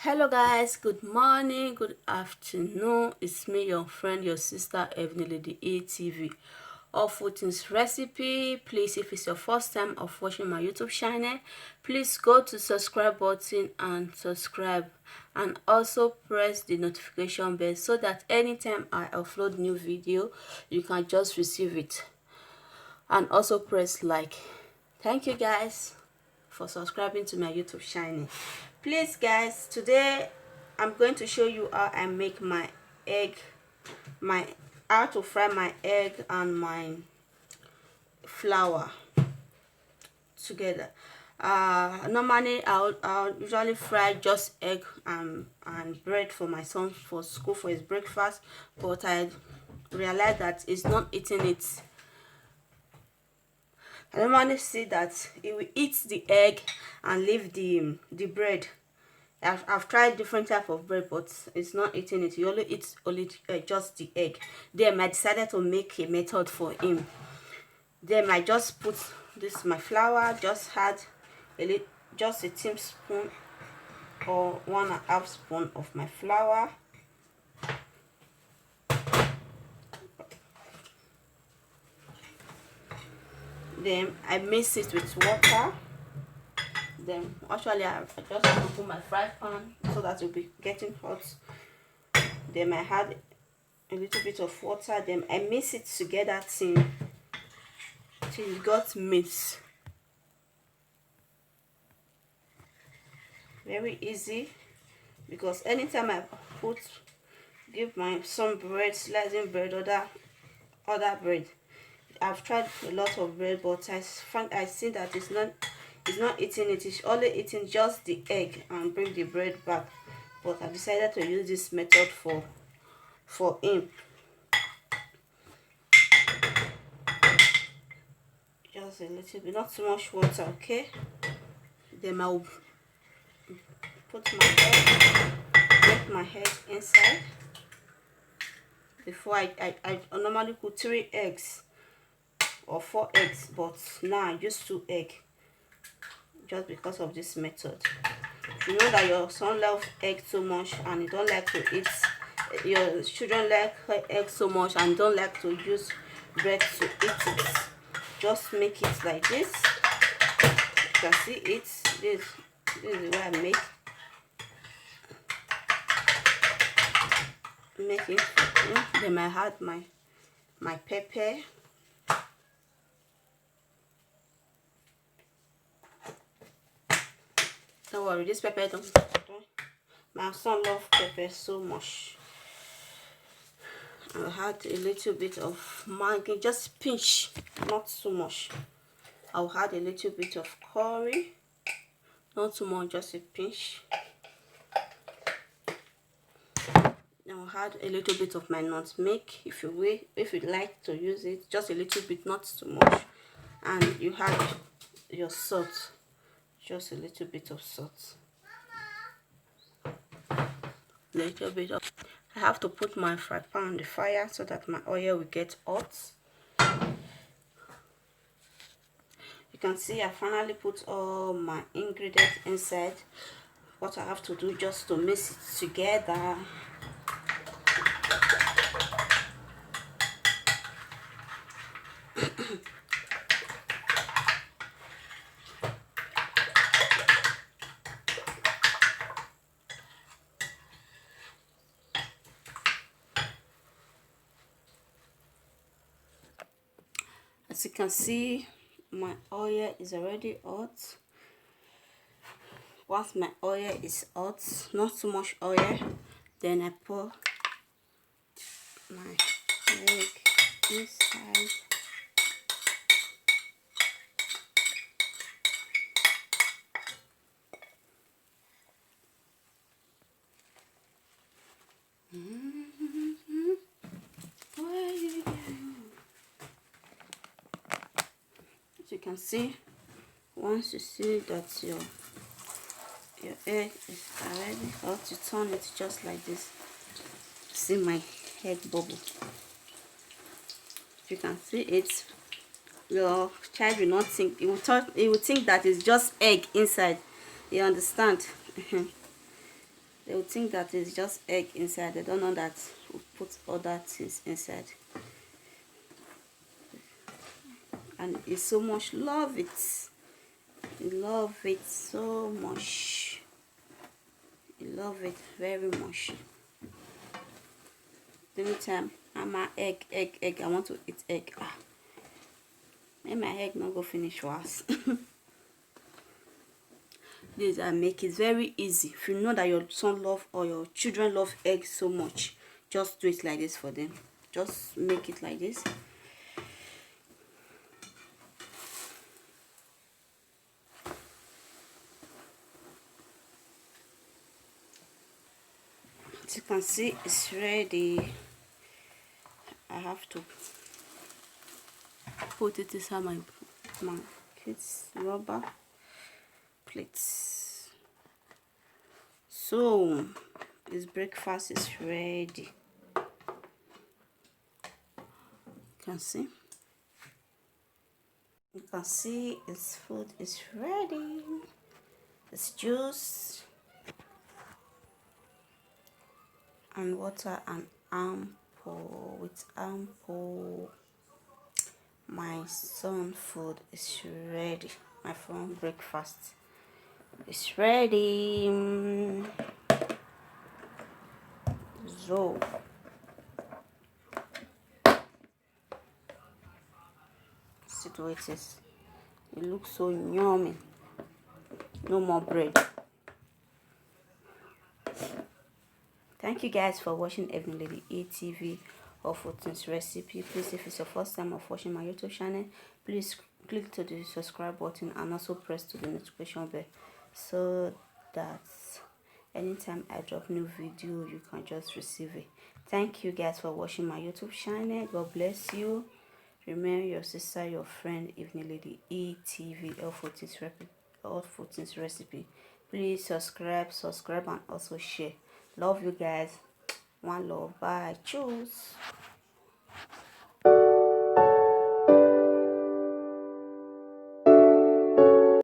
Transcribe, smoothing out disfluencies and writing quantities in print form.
Hello guys, good morning, good afternoon. It's me, your friend, your sister Evelyn, the ATV of Foodings Recipe. Please, if it's your first time of watching my YouTube channel, please go to subscribe button and subscribe, and also press the notification bell so that anytime I upload new video, you can just receive it. And also press like. Thank you guys for subscribing to my YouTube channel. Please guys, today I'm going to show you how I make my egg, how to fry my egg and my flour together. Normally I'll usually fry just egg and bread for my son for school for his breakfast, but I realized that he's not eating it. I normally see that he will eat the egg and leave the bread. I've tried different type of bread, but it's not eating it. He only eats just the egg. Then I decided to make a method for him. Then I just put this my flour, just add just a teaspoon or 1.5 spoon of my flour. Then I mix it with water. Then actually I just put my fry pan so that it will be getting hot. Then I add a little bit of water. Then I mix it together till it got mixed. Very easy, because anytime I give my son bread, slicing bread, other bread. I've tried a lot of bread, but I see that it's not eating it. It's only eating just the egg and bring the bread back. But I decided to use this method for him. Just a little bit, not too much water, okay? Then I'll put my head inside. Before I normally put 3 eggs or 4 eggs, but now I use 2 eggs just because of this method. If you know that your son loves egg so much and you don't like to eat, your children like egg so much and don't like to use bread to eat it, just make it like this. You can see it. This is the way I make it. Then I add my pepper. Don't worry, this pepper don't. My son loves pepper so much. I'll add a little bit of Maggi, just pinch, not too much. I'll add a little bit of curry, not too much, just a pinch. I'll add a little bit of my nutmeg, if you like to use it, just a little bit, not too much. And you add your salt, just a little bit of salt. Little bit of. I have to put my fry pan on the fire so that my oil will get hot. You can see I finally put all my ingredients inside. What I have to do just to mix it together. As you can see, my oil is already hot. Once my oil is hot, not too much oil, then I pour my egg inside. As you can see, once you see that your egg is already hot, you turn it just like this. See my egg bubble. You can see it. Your child will not think, he will think that it's just egg inside. You understand? They will think that it's just egg inside. They don't know that we put other things inside. And it's so much. Love it. Love it so much. Love it very much. Anytime I'm a egg. I want to eat egg. Make my egg not go finish fast. This I make it very easy. If you know that your son love or your children love eggs so much, just do it like this for them. Just make it like this. As you can see, it's ready. I have to put it inside my kids' rubber plates. So his breakfast is ready. You can see his food is ready. His juice and water and ample. With ample, my son food is ready. My son breakfast is ready. So see the way it is. It looks so yummy. No more bread. Thank you guys for watching Evelyn Lady ATV or Fortune's recipe. Please, if it's your first time of watching my YouTube channel, please click to the subscribe button and also press to the notification bell so that anytime I drop new video, you can just receive it. Thank you guys for watching my YouTube channel. God bless you. Remember your sister, your friend, Evelyn Lady ATV or Fortune's recipe. Please subscribe and also share. Love you guys. One love. Bye. Choose.